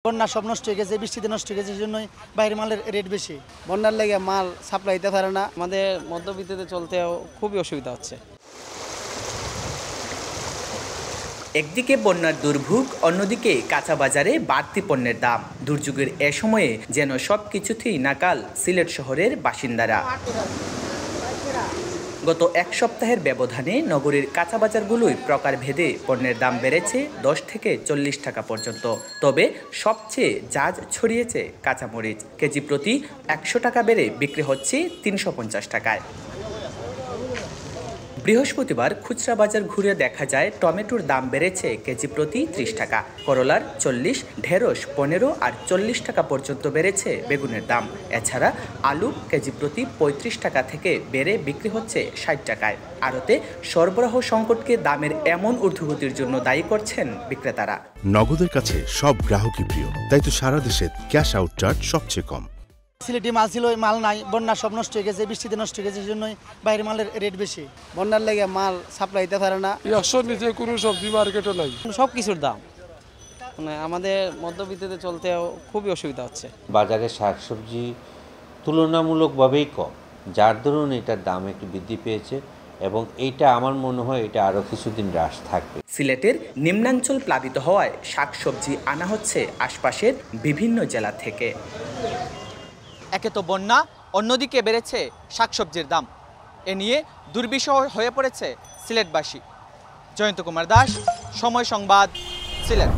বন্যা সব নষ্ট হয়ে গেছে, বৃষ্টিতে নষ্ট হয়ে গেছে, সেজন্যই বাইরের মালের রেট বেশি। বন্যার লেগে মাল সাপ্লাই দিতে পারে না, আমাদের মধ্যবিত্ততে চলতেও খুবই অসুবিধা হচ্ছে। একদিকে বন্যার দুর্ভোগ, অন্যদিকে কাঁচা বাজারে বাড়তি পণ্যের দাম। দুর্যোগের এ সময়ে যেন সবকিছুতেই নাকাল সিলেট শহরের বাসিন্দারা। গত এক সপ্তাহের ব্যবধানে নগরীর কাঁচা বাজারগুলোই প্রকারভেদে পণ্যের দাম বেড়েছে 10 থেকে 40 টাকা পর্যন্ত। তবে সবচেয়ে জাজ ছড়িয়েছে কাঁচামরিচ। কেজি প্রতি 100 টাকা বেড়ে বিক্রি হচ্ছে 350 টাকায়। বৃহস্পতিবার খুচরা বাজার ঘুরে দেখা যায় টমেটোর দাম বেড়েছে কেজি প্রতি 30 টাকা, করলার 40, ঢেঁড়স 15 আর 40 টাকা পর্যন্ত বেড়েছে বেগুনের দাম। এছাড়া আলু কেজি প্রতি 35 টাকা থেকে বেড়ে বিক্রি হচ্ছে 60 টাকায়। আড়তে সরবরাহ সংকটকে দামের এমন ঊর্ধ্বগতির জন্য দায়ী করছেন বিক্রেতারা। নগদের কাছে সব গ্রাহকই প্রিয়, তাই তো সারা দেশে ক্যাশ আউট চার্জ সবচেয়ে কম। সিলেটি মাল ছিল, মাল নাই, বন্যা সব নষ্ট হয়ে গেছে, বৃষ্টিতে নষ্ট হয়ে গেছে, সেজন্যই বাইরের মালের রেট বেশি। বন্যার লেগে মাল সাপ্লাই দিতে পারে না, নিচে কোনো সবজি মার্কেটও নাই, সব কিছুর দাম মানে আমাদের মধ্যবিত্ততে চলতেও খুবই অসুবিধা হচ্ছে। বাজারে শাকসবজি তুলনামূলকভাবেই কম, যার দরুন এটার দাম একটু বৃদ্ধি পেয়েছে এবং এইটা আমার মনে হয় এটা আরও কিছুদিন হ্রাস থাকবে। সিলেটের নিম্নাঞ্চল প্লাবিত হওয়ায় শাকসবজি আনা হচ্ছে আশপাশের বিভিন্ন জেলা থেকে। একে তো বন্যা, অন্যদিকে বেড়েছে শাকসবজির দাম। এ নিয়ে দুর্বিষহ হয়ে পড়েছে সিলেটবাসী। জয়ন্ত কুমার দাস, সময় সংবাদ, সিলেট।